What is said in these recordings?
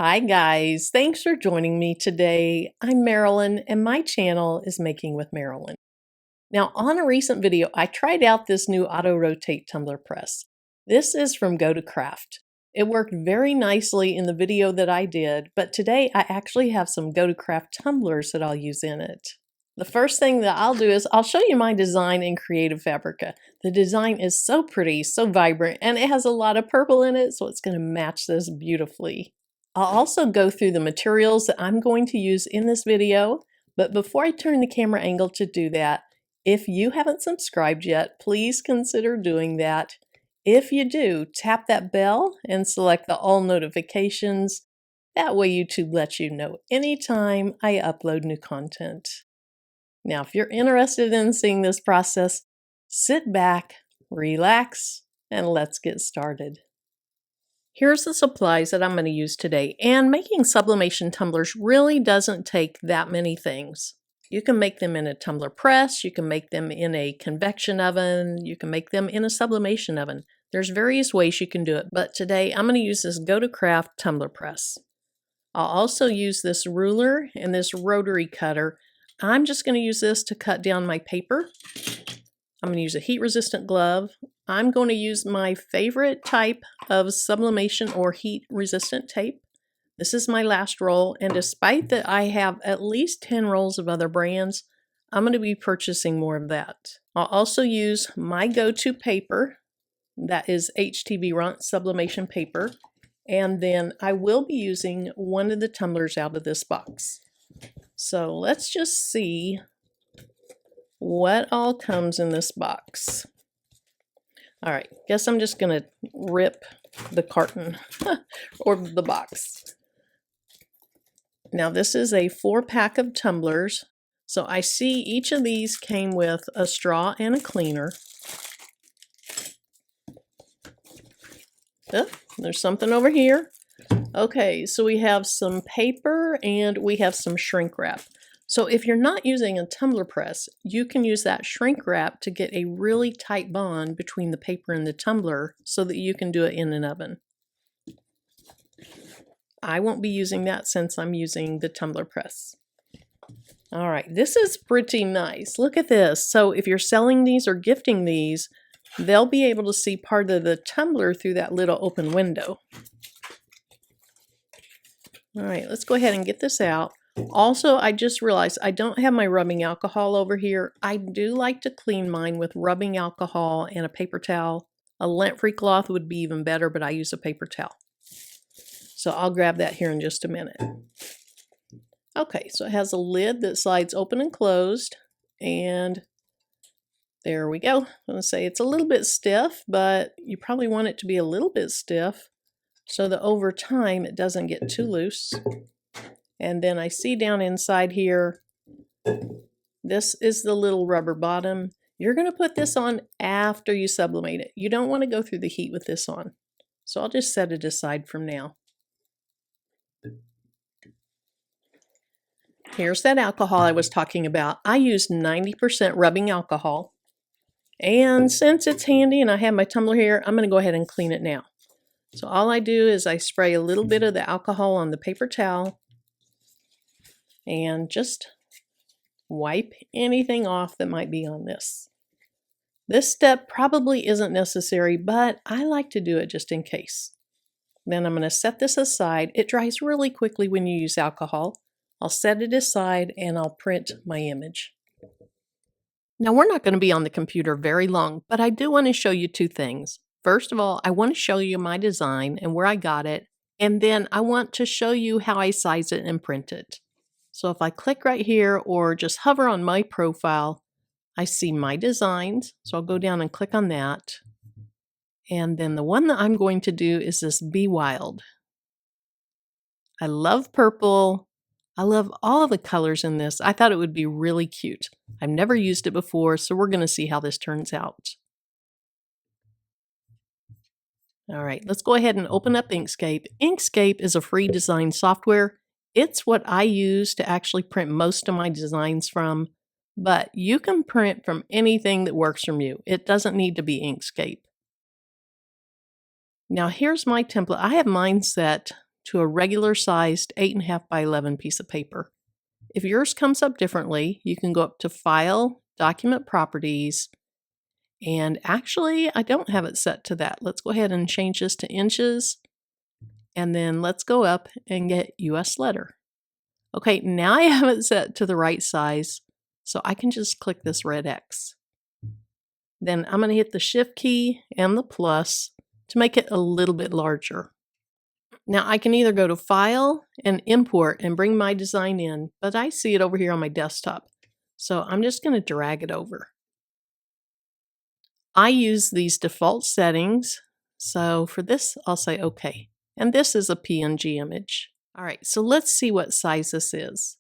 Hi guys, thanks for joining me today. I'm Marilyn and my channel is Making with Marilyn. Now on a recent video, I tried out this new auto rotate tumbler press. This is from Go2Craft. It worked very nicely in the video that I did, but today I actually have some Go2Craft tumblers that I'll use in it. The first thing that I'll do is I'll show you my design in Creative Fabrica. The design is so pretty, so vibrant, and it has a lot of purple in it, so it's going to match this beautifully. I'll also go through the materials that I'm going to use in this video, but before I turn the camera angle to do that, if you haven't subscribed yet, please consider doing that. If you do, tap that bell and select the all notifications. That way YouTube lets you know anytime I upload new content. Now, if you're interested in seeing this process, sit back, relax, and let's get started. Here's the supplies that I'm going to use today, and making sublimation tumblers really doesn't take that many things. You can make them in a tumbler press, you can make them in a convection oven, you can make them in a sublimation oven. There's various ways you can do it, but today I'm going to use this Go2Craft tumbler press. I'll also use this ruler and this rotary cutter. I'm just going to use this to cut down my paper. I'm going to use a heat-resistant glove. I'm going to use my favorite type of sublimation or heat-resistant tape. This is my last roll, and despite that I have at least 10 rolls of other brands, I'm going to be purchasing more of that. I'll also use my go-to paper. That is HTV Runt sublimation paper. And then I will be using one of the tumblers out of this box. So let's just see what all comes in this box. All right, guess I'm just gonna rip the carton or the box. Now this is a 4-pack of tumblers. So I see each of these came with a straw and a cleaner. Oh, there's something over here. Okay, so we have some paper and we have some shrink wrap. So if you're not using a tumbler press, you can use that shrink wrap to get a really tight bond between the paper and the tumbler so that you can do it in an oven. I won't be using that since I'm using the tumbler press. All right, this is pretty nice. Look at this. So if you're selling these or gifting these, they'll be able to see part of the tumbler through that little open window. All right, let's go ahead and get this out. Also, I just realized I don't have my rubbing alcohol over here. I do like to clean mine with rubbing alcohol and a paper towel. A lint-free cloth would be even better, but I use a paper towel. So I'll grab that here in just a minute. Okay, so it has a lid that slides open and closed, and there we go. I'm going to say it's a little bit stiff, but you probably want it to be a little bit stiff so that over time it doesn't get too loose. And then I see down inside here, this is the little rubber bottom. You're going to put this on after you sublimate it. You don't want to go through the heat with this on. So I'll just set it aside from now. Here's that alcohol I was talking about. I used 90% rubbing alcohol. And since it's handy and I have my tumbler here, I'm going to go ahead and clean it now. So all I do is I spray a little bit of the alcohol on the paper towel and just wipe anything off that might be on this. This step probably isn't necessary, but I like to do it just in case. Then I'm going to set this aside. It dries really quickly when you use alcohol. I'll set it aside and I'll print my image. Now we're not going to be on the computer very long, but I do want to show you two things. First of all, I want to show you my design and where I got it, and then I want to show you how I size it and print it. So if I click right here or just hover on my profile, I see my designs. So I'll go down and click on that. And then the one that I'm going to do is this Be Wild. I love purple. I love all of the colors in this. I thought it would be really cute. I've never used it before, so we're going to see how this turns out. All right, let's go ahead and open up Inkscape. Inkscape is a free design software. It's what I use to actually print most of my designs from, but you can print from anything that works from you. It doesn't need to be Inkscape. Now here's my template. I have mine set to a regular sized 8.5 by 11 piece of paper. If yours comes up differently, you can go up to File, Document Properties, and actually I don't have it set to that. Let's go ahead and change this to inches, and then let's go up and get US letter. Okay, now I have it set to the right size, so I can just click this red X. Then I'm going to hit the Shift key and the plus to make it a little bit larger. Now I can either go to File and Import and bring my design in, but I see it over here on my desktop. So I'm just going to drag it over. I use these default settings, so for this I'll say OK. And this is a PNG image. All right, so let's see what size this is.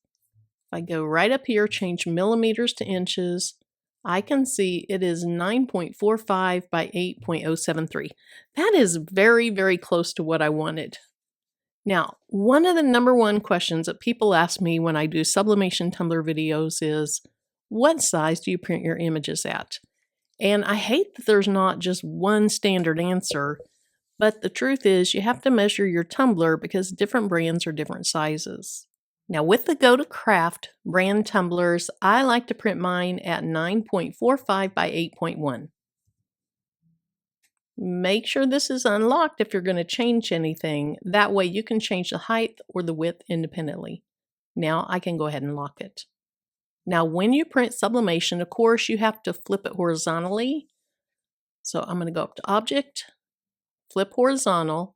If I go right up here, change millimeters to inches, I can see it is 9.45 by 8.073. That is very, very close to what I wanted. Now, one of the number one questions that people ask me when I do sublimation Tumbler videos is, what size do you print your images at? And I hate that there's not just one standard answer, but the truth is you have to measure your tumbler because different brands are different sizes. Now with the Go2Craft brand tumblers, I like to print mine at 9.45 by 8.1. Make sure this is unlocked if you're going to change anything. That way you can change the height or the width independently. Now I can go ahead and lock it. Now when you print sublimation, of course, you have to flip it horizontally. So I'm going to go up to Object, flip horizontal.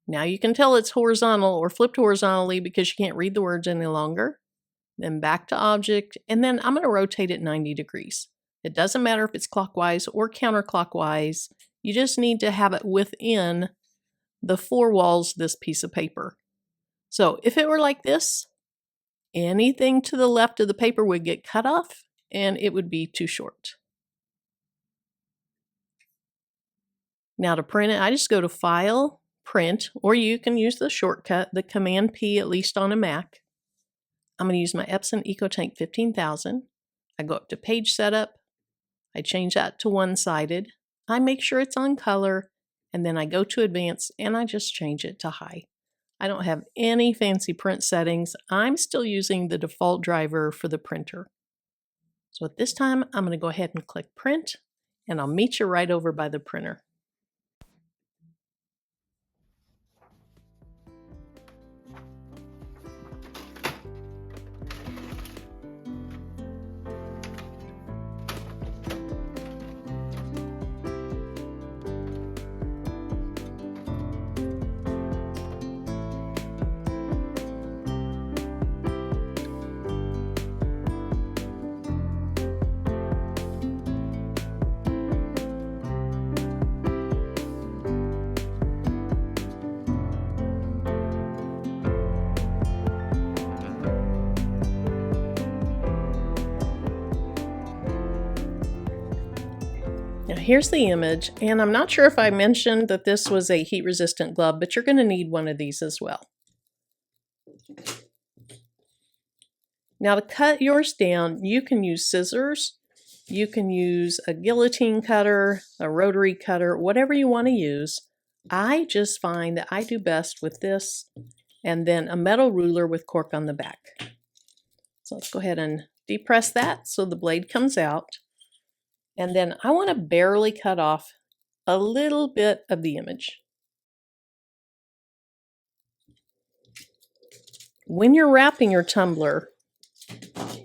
Now you can tell it's horizontal or flipped horizontally because you can't read the words any longer. Then back to Object, and then I'm going to rotate it 90 degrees. It doesn't matter if it's clockwise or counterclockwise. You just need to have it within the four walls of this piece of paper. So if it were like this, anything to the left of the paper would get cut off and it would be too short. Now to print it, I just go to File, Print, or you can use the shortcut, the Command P, at least on a Mac. I'm going to use my Epson EcoTank 15000. I go up to Page Setup. I change that to one-sided. I make sure it's on color, and then I go to Advanced and I just change it to high. I don't have any fancy print settings. I'm still using the default driver for the printer. So at this time, I'm going to go ahead and click Print, and I'll meet you right over by the printer. Now here's the image, and I'm not sure if I mentioned that this was a heat-resistant glove, but you're going to need one of these as well. Now to cut yours down, you can use scissors, you can use a guillotine cutter, a rotary cutter, whatever you want to use. I just find that I do best with this, and then a metal ruler with cork on the back. So let's go ahead and depress that so the blade comes out. And then I want to barely cut off a little bit of the image. When you're wrapping your tumbler,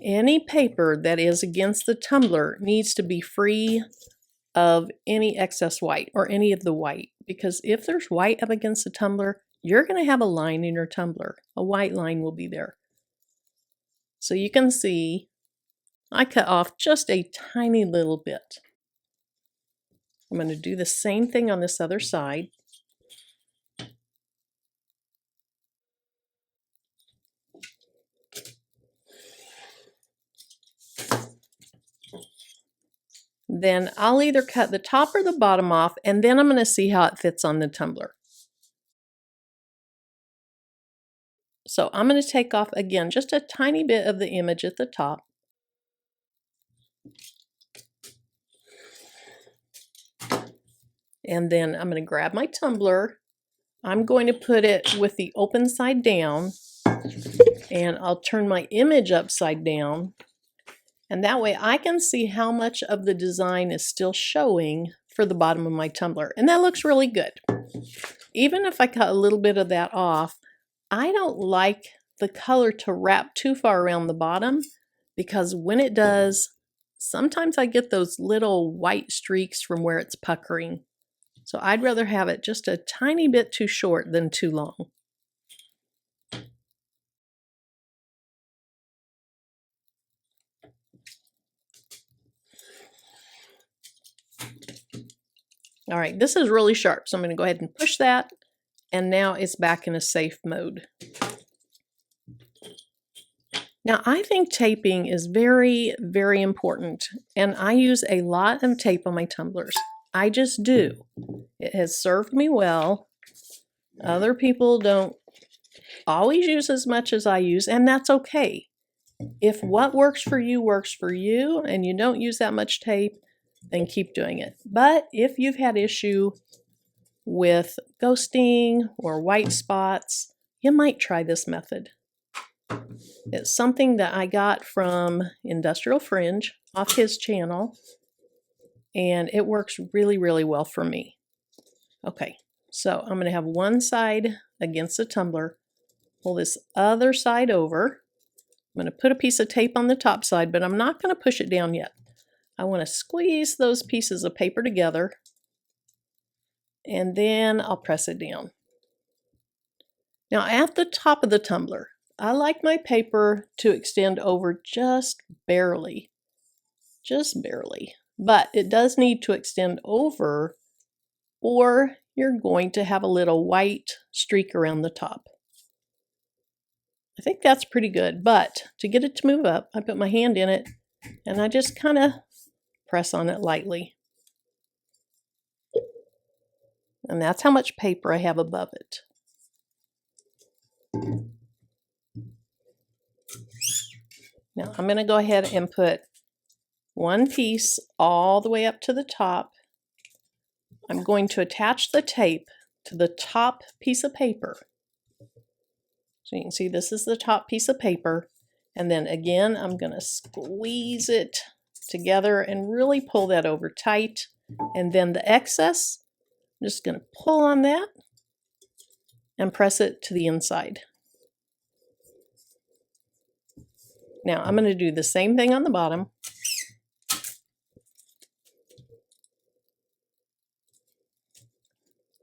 any paper that is against the tumbler needs to be free of any excess white or any of the white, because if there's white up against the tumbler, you're going to have a line in your tumbler. A white line will be there. So you can see I cut off just a tiny little bit. I'm going to do the same thing on this other side. Then I'll either cut the top or the bottom off, and then I'm going to see how it fits on the tumbler. So I'm going to take off, again, just a tiny bit of the image at the top. And then I'm going to grab my tumbler, I'm going to put it with the open side down, and I'll turn my image upside down, and that way I can see how much of the design is still showing for the bottom of my tumbler, and that looks really good. Even if I cut a little bit of that off, I don't like the color to wrap too far around the bottom, because when it does, sometimes I get those little white streaks from where it's puckering. So I'd rather have it just a tiny bit too short than too long. All right, this is really sharp, so I'm going to go ahead and push that, and now it's back in a safe mode. Now, I think taping is very, very important, and I use a lot of tape on my tumblers. I just do. It has served me well. Other people don't always use as much as I use, and that's okay. If what works for you, and you don't use that much tape, then keep doing it. But if you've had issue with ghosting or white spots, you might try this method. It's something that I got from Industrial Fringe off his channel, and it works really, really well for me. Okay, so I'm going to have one side against the tumbler, pull this other side over. I'm going to put a piece of tape on the top side, but I'm not going to push it down yet. I want to squeeze those pieces of paper together, and then I'll press it down. Now at the top of the tumbler, I like my paper to extend over just barely, but it does need to extend over, or you're going to have a little white streak around the top. I think that's pretty good, but to get it to move up, I put my hand in it and I just kind of press on it lightly. And that's how much paper I have above it. Now I'm going to go ahead and put one piece all the way up to the top. I'm going to attach the tape to the top piece of paper. So you can see this is the top piece of paper. And then again, I'm going to squeeze it together and really pull that over tight. And then the excess, I'm just going to pull on that and press it to the inside. Now I'm going to do the same thing on the bottom.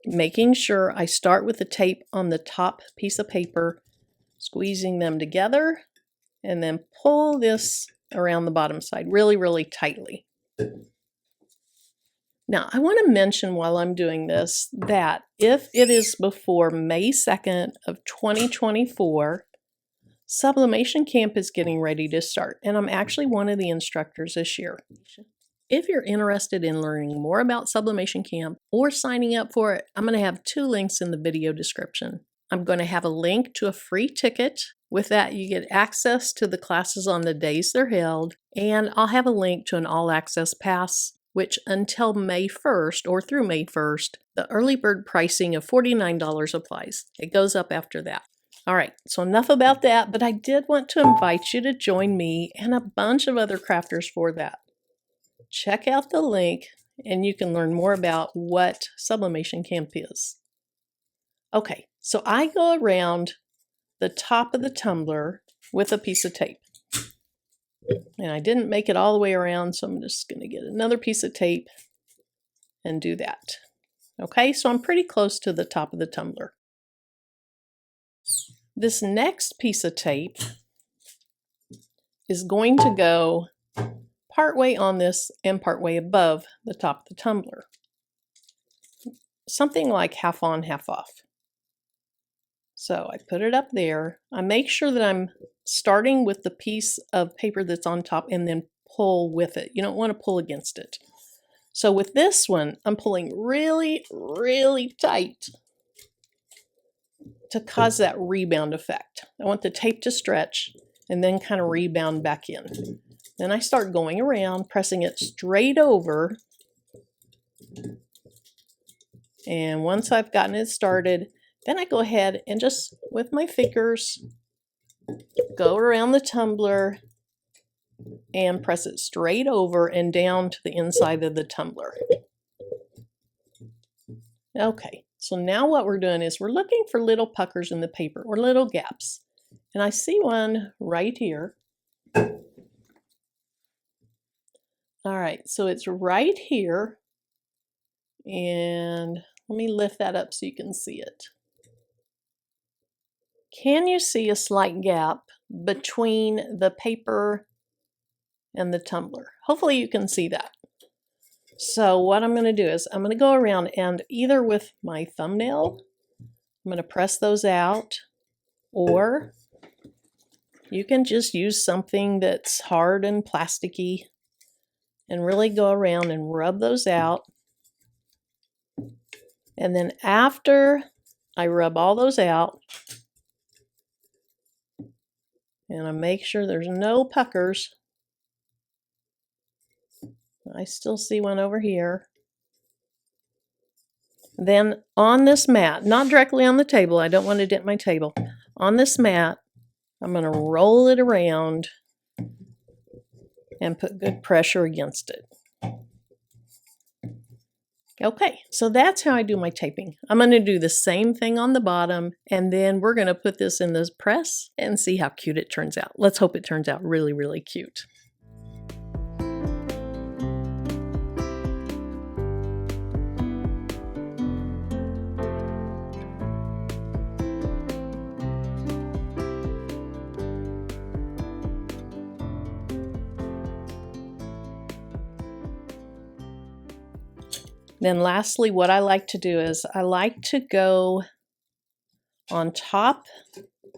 Making sure I start with the tape on the top piece of paper, squeezing them together, and then pull this around the bottom side really, really tightly. Now, I want to mention while I'm doing this that if it is before May 2nd of 2024, Sublimation Camp is getting ready to start, and I'm actually one of the instructors this year. If you're interested in learning more about Sublimation Camp or signing up for it, I'm going to have two links in the video description. I'm going to have a link to a free ticket. With that, you get access to the classes on the days they're held, and I'll have a link to an all-access pass, which until May 1st or through May 1st, the early bird pricing of $49 applies. It goes up after that. All right, so enough about that, but I did want to invite you to join me and a bunch of other crafters for that. Check out the link and you can learn more about what Sublimation Camp is. Okay, so I go around the top of the tumbler with a piece of tape. And I didn't make it all the way around, so I'm just going to get another piece of tape and do that. Okay, so I'm pretty close to the top of the tumbler. This next piece of tape is going to go partway on this and partway above the top of the tumbler. Something like half on, half off. So I put it up there. I make sure that I'm starting with the piece of paper that's on top and then pull with it. You don't want to pull against it. So with this one, I'm pulling really, really tight to cause that rebound effect. I want the tape to stretch and then kind of rebound back in. Then I start going around, pressing it straight over. And once I've gotten it started, Then I go ahead and just, with my fingers, go around the tumbler and press it straight over and down to the inside of the tumbler. Okay, so now what we're doing is we're looking for little puckers in the paper, or little gaps. And I see one right here. All right, so it's right here. And let me lift that up so you can see it. Can you see a slight gap between the paper and the tumbler? Hopefully you can see that. So what I'm going to do is I'm going to go around and either with my thumbnail, I'm going to press those out, or you can just use something that's hard and plasticky and really go around and rub those out. And then after I rub all those out, and I make sure there's no puckers. I still see one over here. Then on this mat, not directly on the table, I don't want to dent my table. On this mat, I'm going to roll it around and put good pressure against it. Okay, so that's how I do my taping. I'm going to do the same thing on the bottom, and then we're going to put this in this press and see how cute it turns out. Let's hope it turns out really, really cute. Then lastly, what I like to do is I like to go on top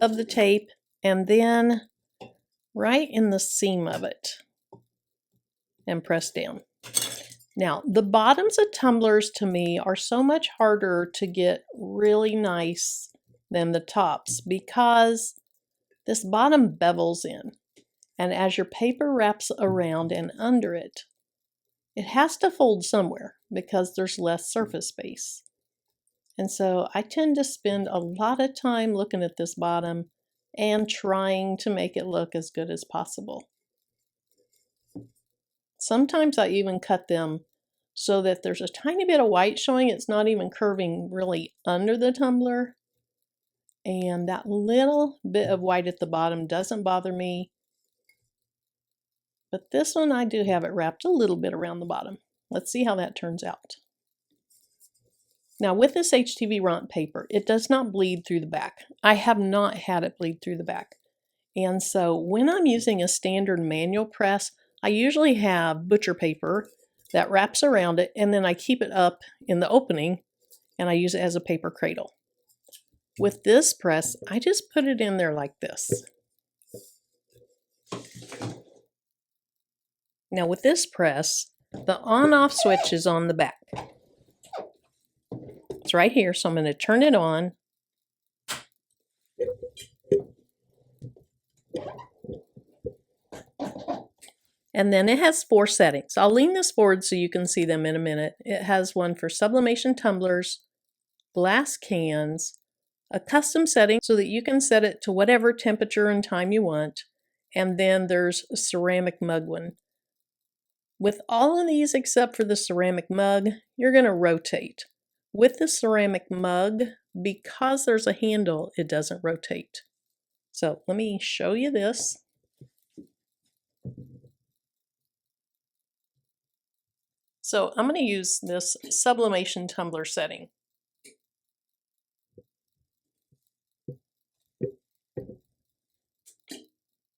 of the tape and then right in the seam of it and press down. Now, the bottoms of tumblers to me are so much harder to get really nice than the tops because this bottom bevels in. And as your paper wraps around and under it, it has to fold somewhere because there's less surface space. And so I tend to spend a lot of time looking at this bottom and trying to make it look as good as possible. Sometimes I even cut them so that there's a tiny bit of white showing. It's not even curving really under the tumbler. And that little bit of white at the bottom doesn't bother me. But this one, I do have it wrapped a little bit around the bottom. Let's see how that turns out. Now with this HTV Ront paper, it does not bleed through the back. I have not had it bleed through the back. And so when I'm using a standard manual press, I usually have butcher paper that wraps around it, and then I keep it up in the opening and I use it as a paper cradle. With this press, I just put it in there like this. Now with this press, the on-off switch is on the back. It's right here, so I'm going to turn it on. And then it has 4 settings. I'll lean this forward so you can see them in a minute. It has one for sublimation tumblers, glass cans, a custom setting so that you can set it to whatever temperature and time you want. And then there's a ceramic mug one. With all of these except for the ceramic mug, you're going to rotate. With the ceramic mug, because there's a handle, it doesn't rotate. So let me show you this. So I'm going to use this sublimation tumbler setting.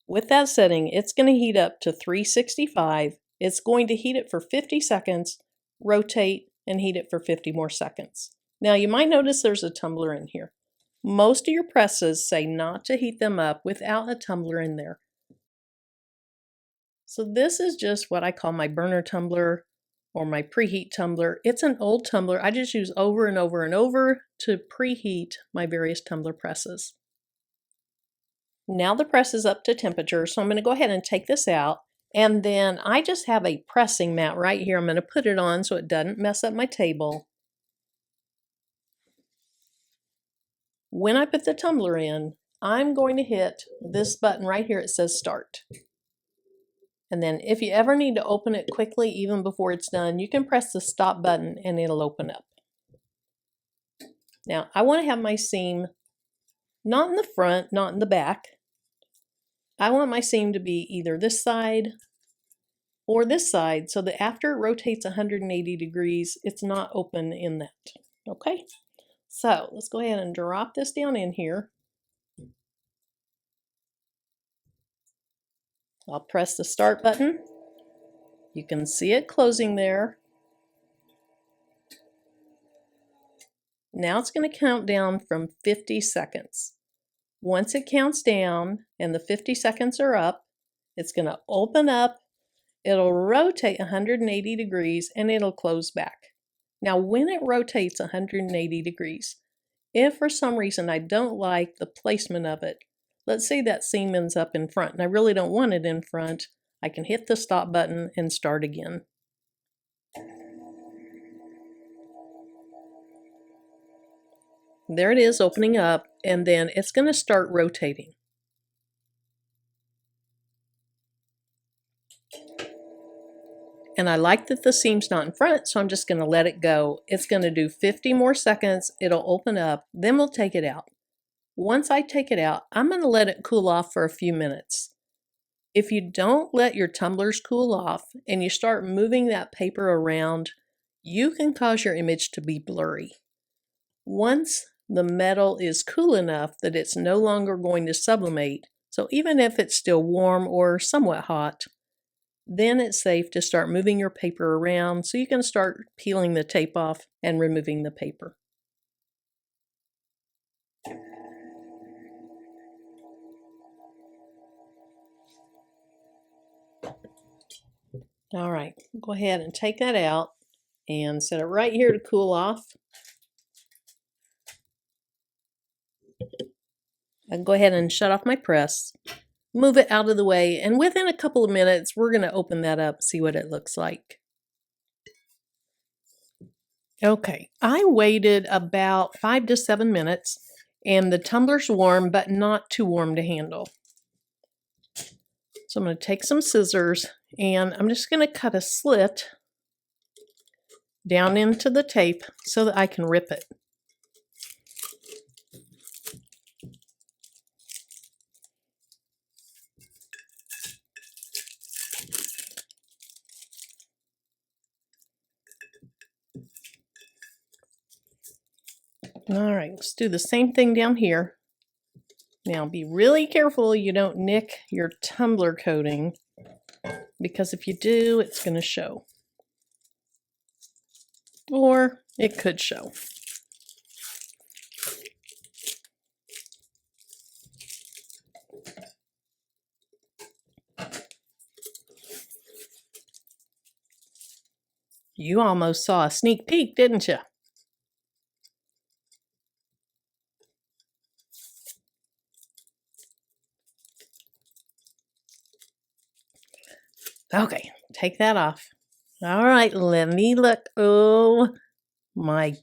With that setting, it's going to heat up to 365. It's going to heat it for 50 seconds, rotate, and heat it for 50 more seconds. Now you might notice there's a tumbler in here. Most of your presses say not to heat them up without a tumbler in there. So this is just what I call my burner tumbler or my preheat tumbler. It's an old tumbler I just use over and over and over to preheat my various tumbler presses. Now the press is up to temperature, so I'm going to go ahead and take this out. And then I just have a pressing mat right here. I'm going to put it on so it doesn't mess up my table. When I put the tumbler in, I'm going to hit this button right here. It says start. And then if you ever need to open it quickly, even before it's done, you can press the stop button and it'll open up. Now, I want to have my seam not in the front, not in the back. I want my seam to be either this side or this side so that after it rotates 180 degrees, it's not open in that. Okay, so let's go ahead and drop this down in here. I'll press the start button. You can see it closing there. Now it's going to count down from 50 seconds. Once it counts down and the 50 seconds are up, it's going to open up, it'll rotate 180 degrees, and it'll close back. Now when it rotates 180 degrees, if for some reason I don't like the placement of it, let's say that seam ends up in front and I really don't want it in front, I can hit the stop button and start again. There it is opening up, and then it's going to start rotating. And I like that the seam's not in front, so I'm just going to let it go. It's going to do 50 more seconds. It'll open up, then we'll take it out. Once I take it out, I'm going to let it cool off for a few minutes. If you don't let your tumblers cool off and you start moving that paper around, you can cause your image to be blurry. Once the metal is cool enough that it's no longer going to sublimate, so even if it's still warm or somewhat hot, then it's safe to start moving your paper around so you can start peeling the tape off and removing the paper. All right, go ahead and take that out and set it right here to cool off. I'll go ahead and shut off my press, move it out of the way, and within a couple of minutes, we're going to open that up and see what it looks like. Okay, I waited about 5 to 7 minutes, and the tumbler's warm, but not too warm to handle. So I'm going to take some scissors, and I'm just going to cut a slit down into the tape so that I can rip it. All right, let's do the same thing down here. Now be really careful you don't nick your tumbler coating, because if you do, it's going to show. Or it could show. You almost saw a sneak peek, didn't you? Okay, take that off. All right, let me look. Oh my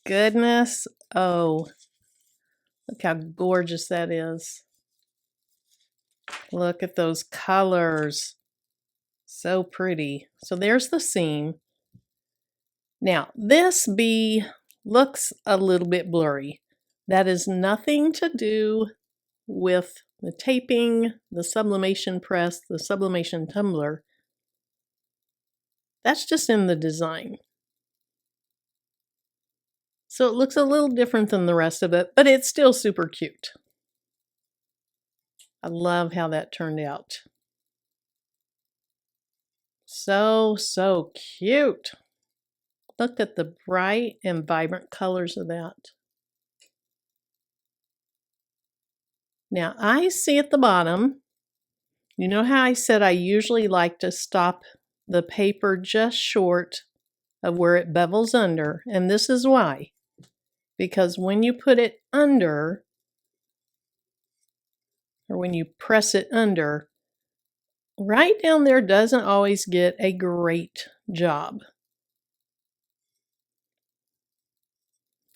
goodness. Oh, look how gorgeous that is. Look at those colors. So pretty. So there's the seam. Now, this bee looks a little bit blurry. That is nothing to do with the taping, the sublimation press, the sublimation tumbler. That's just in the design. So it looks a little different than the rest of it, but it's still super cute. I love how that turned out. So cute. Look at the bright and vibrant colors of that. Now I see at the bottom, you know how I said I usually like to stop the paper just short of where it bevels under, and this is why. Because when you put it under, or when you press it under, right down there doesn't always get a great job.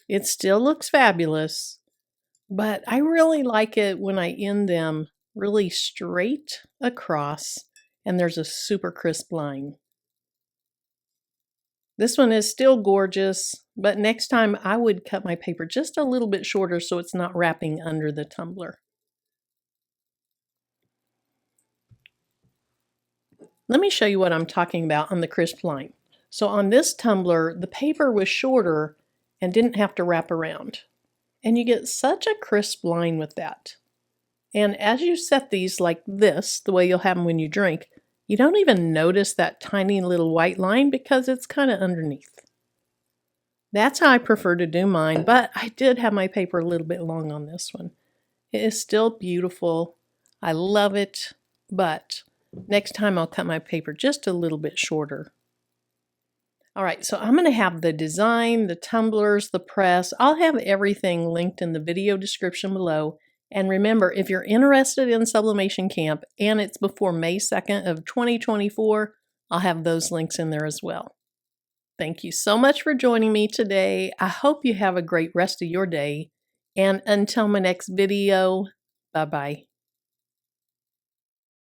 It still looks fabulous, but I really like it when I end them really straight across and there's a super crisp line. This one is still gorgeous, but next time I would cut my paper just a little bit shorter so it's not wrapping under the tumbler. Let me show you what I'm talking about on the crisp line. So on this tumbler, the paper was shorter and didn't have to wrap around. And you get such a crisp line with that. And as you set these like this, the way you'll have them when you drink, you don't even notice that tiny little white line because it's kind of underneath. That's how I prefer to do mine, but I did have my paper a little bit long on this one. It is still beautiful. I love it, but next time I'll cut my paper just a little bit shorter. All right, so I'm going to have the design, the tumblers, the press. I'll have everything linked in the video description below. And remember, if you're interested in Sublimation Camp and it's before May 2nd of 2024, I'll have those links in there as well. Thank you so much for joining me today. I hope you have a great rest of your day. And until my next video, bye-bye.